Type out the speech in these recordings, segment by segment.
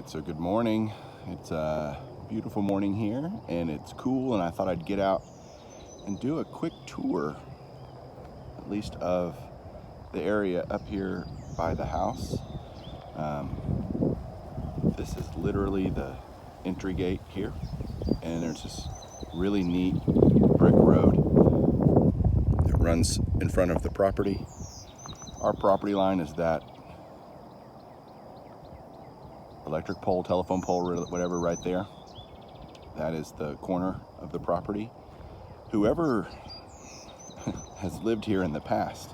right, so good morning. It's a beautiful morning here and it's cool, and I thought I'd get out and do a quick tour, at least of the area up here by the house. This is literally the entry gate here, and there's this really neat brick road that runs in front of the property. Our property line is that electric pole, telephone pole, whatever, right there. That is the corner of the property. Whoever has lived here in the past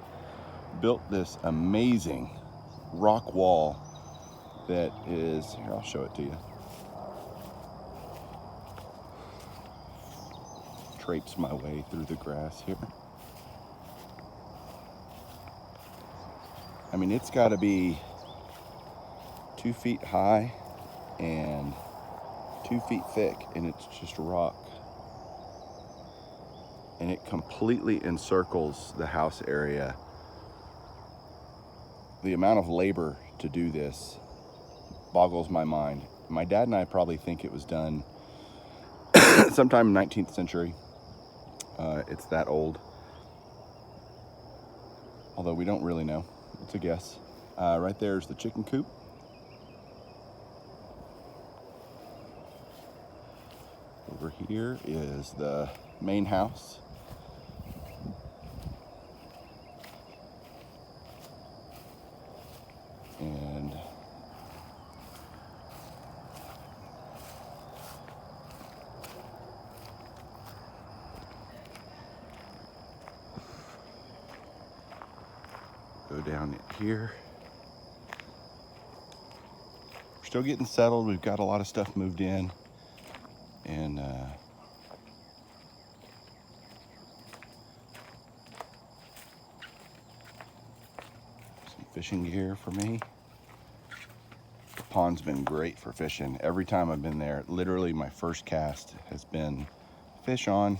built this amazing rock wall that is, here, I'll show it to you. Traipse my way through the grass here. I mean, it's got to be 2 feet high and 2 feet thick, and it's just rock. And it completely encircles the house area. The amount of labor to do this boggles my mind. My dad and I probably think it was done sometime in 19th century. It's that old, although we don't really know. It's a guess. Right there's the chicken coop. Over here is the main house. And go down here. We're still getting settled. We've got a lot of stuff moved in, and some fishing gear for me. The pond's been great for fishing. Every time I've been there, literally my first cast has been fish on.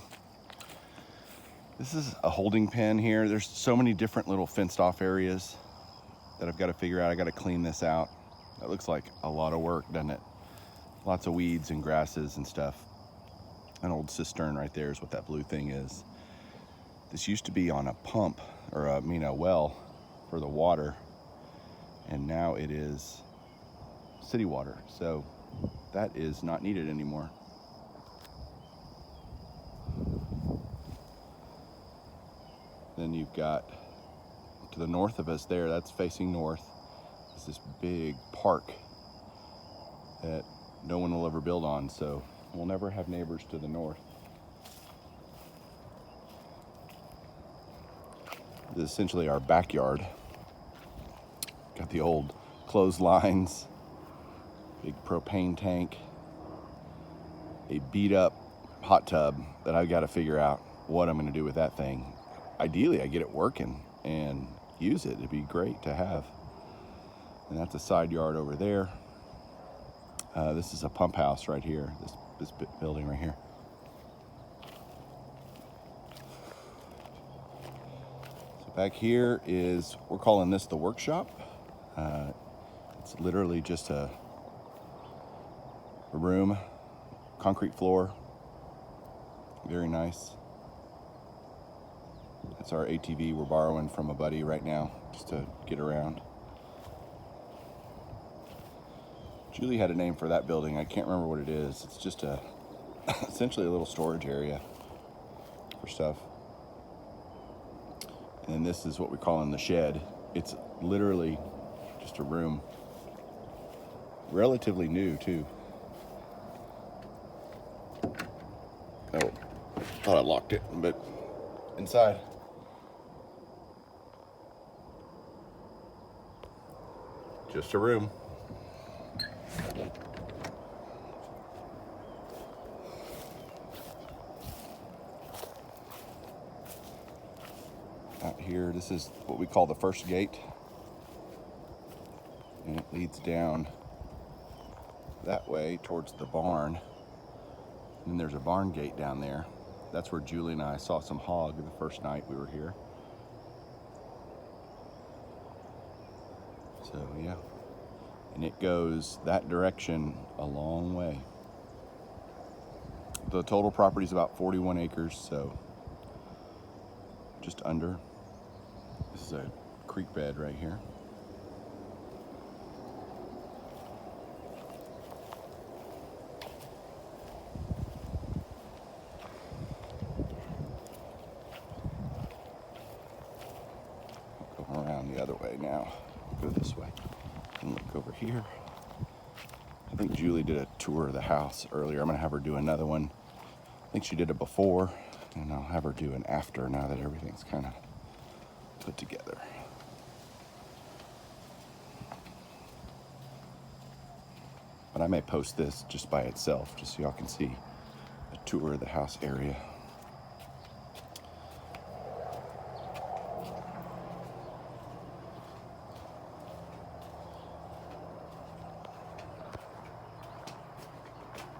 This is a holding pen here. There's so many different little fenced off areas that I've got to figure out. I got to clean this out. That looks like a lot of work, doesn't it? Lots of weeds and grasses and stuff. An old cistern right there is what that blue thing is. This used to be on a pump, or a well for the water, and now it is city water. So that is not needed anymore. Then you've got to the north of us there, that's facing north, is this big park that no one will ever build on, so we'll never have neighbors to the north. This is essentially our backyard. Got the old clotheslines, big propane tank, a beat up hot tub that I've got to figure out what I'm going to do with that thing. Ideally, I get it working and use it. It'd be great to have. And that's a side yard over there. This is a pump house right here, this building right here. So back here is, we're calling this the workshop. It's literally just a room, concrete floor, very nice. That's our ATV we're borrowing from a buddy right now, just to get around. Julie had a name for that building. I can't remember what it is. It's just essentially a little storage area for stuff. And then this is what we call in the shed. It's literally just a room. Relatively new too. Oh, thought I locked it, but inside. Just a room. Out here, this is what we call the first gate, and it leads down that way towards the barn. And then there's a barn gate down there. That's where Julie and I saw some hog the first night we were here. So yeah, and it goes that direction a long way. The total property is about 41 acres, so just under. This is a creek bed right here. Go around the other way now. Go this way and look over here. I think Julie did a tour of the house earlier. I'm gonna have her do another one. I think she did it before, and I'll have her do an after now that everything's kind of put together. But I may post this just by itself, just so y'all can see a tour of the house area.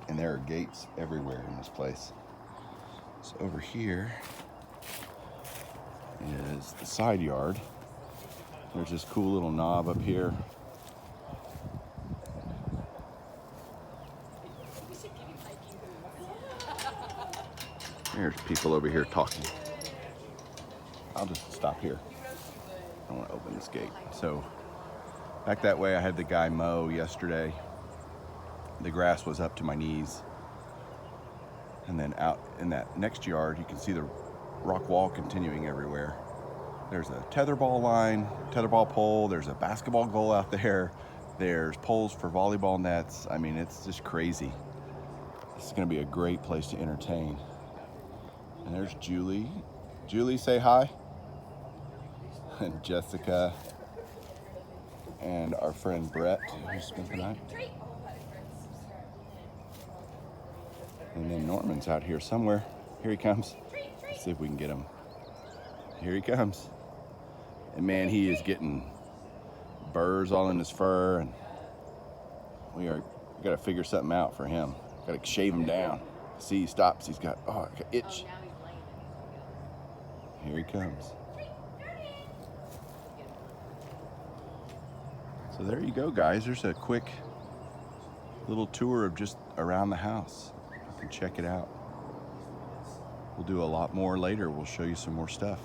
And there are gates everywhere in this place. So over here is the side yard. There's this cool little knob up here. There's people over here talking. I'll just stop here. I want to open this gate. So back that way, I had the guy mow yesterday. The grass was up to my knees. And then out in that next yard, you can see the rock wall continuing everywhere. There's a tetherball line, tetherball pole. There's a basketball goal out there. There's poles for volleyball nets. I mean, it's just crazy. This is gonna be a great place to entertain. And there's Julie. Julie, say hi. And Jessica. And our friend Brett, who spent the night. And then Norman's out here somewhere. Here he comes. Let's see if we can get him. Here he comes. And man, he is getting burrs all in his fur, and we gotta figure something out for him. Gotta shave him down. See, he stops. He's got itch. Here he comes. So there you go, guys. There's a quick little tour of just around the house. You can check it out. We'll do a lot more later. We'll show you some more stuff.